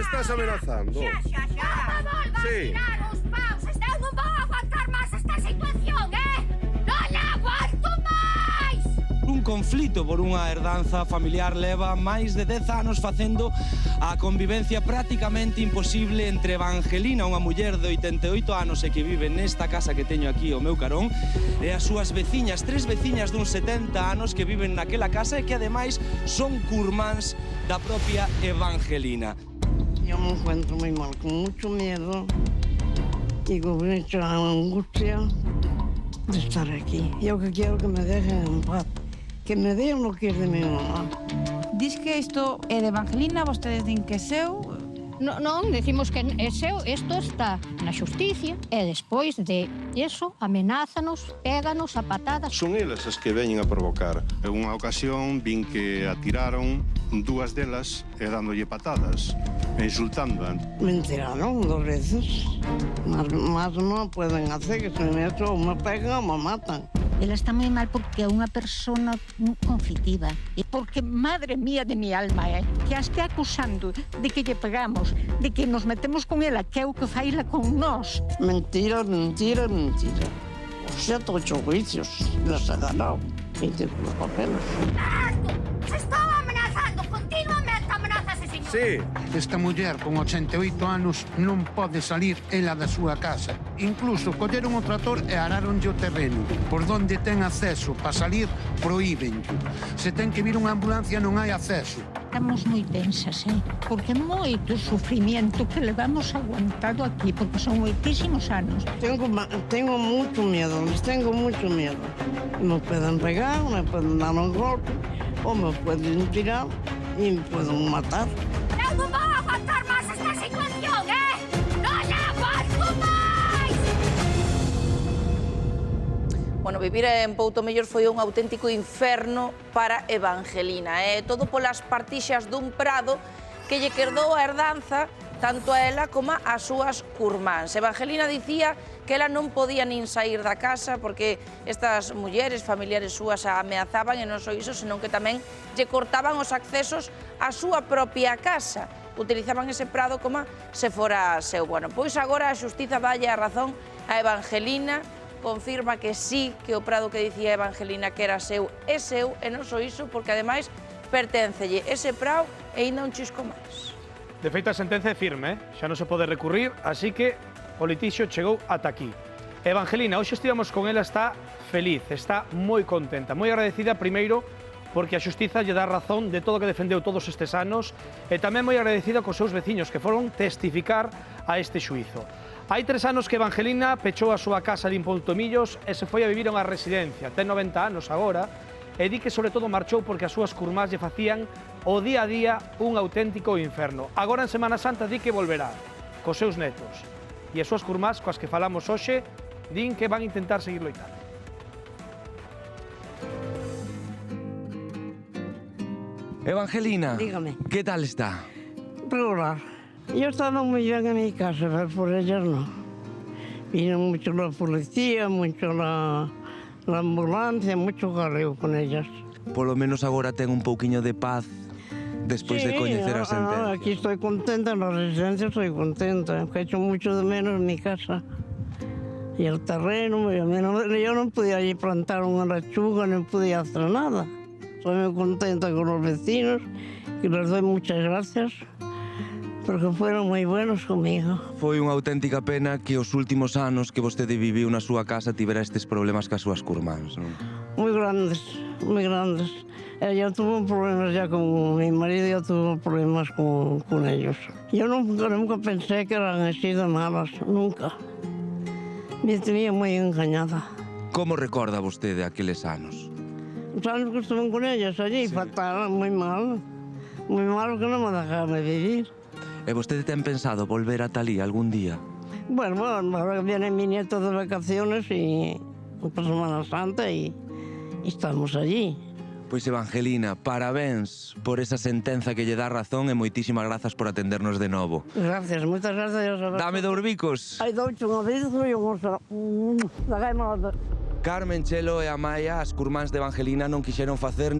estás amenazando. Xa. Non volvas Sí. tirar os paus. Eu non vou aguantar máis esta situación, Non aguanto máis! Un conflito por unha herdanza familiar leva máis de 10 anos facendo a convivencia prácticamente imposible entre Evangelina, unha muller de 88 anos e que vive nesta casa que teño aquí ao meu carón, e as súas veciñas, 3 veciñas dun 70 anos que viven naquela casa e que ademais son curmáns da propia Evangelina. Yo me encuentro muy mal, con mucho miedo y con mucha angustia de estar aquí. Yo que quiero que me dejen en paz, que me den lo que es de mi mamá. Dis que isto é de Evangelina, vostedes din que é seu. Non, decimos que é seu, isto está na xusticia e despois de eso amenázanos, péganos a patadas. Son elas as que veñen a provocar. En unha ocasión vin que atiraron 2 delas e dándolle patadas, e insultándoan. Me enteraron 2 veces, más no pueden hacer, que si me eso me pegan o me matan. Ela está moi mal porque é unha persona conflictiva. E porque, madre mía de mi alma, que a este acusando de que lle pegamos, de que nos metemos con ela, que é o que faila con nós. Mentira, mentira, mentira. O sea, 8 juicios, los ha ganado. Y tengo los papeles. Harto! Se estou amenazando continuamente, amenazas ese señor. Sí. Esta muller con 88 anos non pode salir ela da súa casa. Incluso colleron o trator e araronlle o terreno. Por donde ten acceso para salir, prohíbenlle. Se ten que vir unha ambulancia non hai acceso. Estamos moi tensas, porque moito sufrimiento que levamos aguantado aquí, porque son moitísimos anos. Tengo mucho miedo, les tengo mucho miedo. Me pueden pegar, me pueden dar un golpe, o me pueden tirar y me pueden matar. Eu non vou aguantar máis esta situación, Non aguanto máis! Bueno, vivir en Poutomellor foi un auténtico inferno para Evangelina. Todo polas partixas dun prado que lle querdou a herdanza tanto a ela como as súas curmáns. Evangelina dicía que ela non podía nin sair da casa porque estas mulleres, familiares súas, a ameazaban, e non só iso, senón que tamén lle cortaban os accesos á súa propia casa. Utilizaban ese prado como se fora seu. Bueno, pois agora a xustiza dalle a razón a Evangelina, confirma que sí, que o prado que dicía Evangelina que era seu é seu, e non só iso, porque ademais perténcelle ese prado e ainda un chisco máis. De feito, a sentenza é firme, xa non se pode recurrir, así que o litixio chegou ata aquí. Evangelina, hoxe estivemos con ela, está feliz, está moi contenta, moi agradecida, primeiro, porque a xustiza lle dá razón de todo o que defendeu todos estes anos, e tamén moi agradecida cos seus veciños que foron testificar a este xuízo. Hai 3 anos que Evangelina pechou a súa casa ali en Poutomillos e se foi a vivir a unha residencia. Ten 90 anos agora, e di que sobre todo marchou porque as súas curmás lle facían o día a día un auténtico inferno. Agora en Semana Santa di que volverá cos seus netos. E as súas curmás, coas que falamos hoxe, din que van a intentar seguir loitando. Evangelina, Dígame. ¿qué tal está? Regular. Yo estaba muy bien en mi casa, pero por ellas no. Vino mucho la policía, mucho la ambulancia, mucho jaleo con ellas. Polo menos agora ten un pouquiño de paz despois de coñecer a sentencia. Aquí estoy contenta, en la residencia estoy contenta. Que he hecho mucho de menos en mi casa. Y el terreno, yo no podía allí plantar una lechuga, no podía hacer nada. Estoy muy contenta con los vecinos y les doy muchas gracias porque fueron moi buenos comigo. Foi unha auténtica pena que os últimos anos que vostede viviu na súa casa tivera estes problemas cas súas curmáns, non? Muy grandes, muy grandes. Ella tuvo problemas ya con mi marido, ya tuvo problemas con ellos. Yo nunca pensé que eran así de malas, nunca. Me tenía muy engañada. Como recorda vostede aqueles anos? Os anos que estuve con ellas allí, sí. Fatal, muy mal que no me dejaba vivir. E vostede ten pensado volver a Talí algún día? Bueno, ahora viene mi nieto de vacaciones y por Semana Santa y estamos allí. Pois Evangelina, parabéns por esa sentenza que lle dá razón e moitísimas grazas por atendernos de novo. Gracias, moitas gracias. Dame 2 bicos. Hai doucho unha vez e un oso. Carmen, Chelo e Amaya, as curmáns de Evangelina, non quixeron facer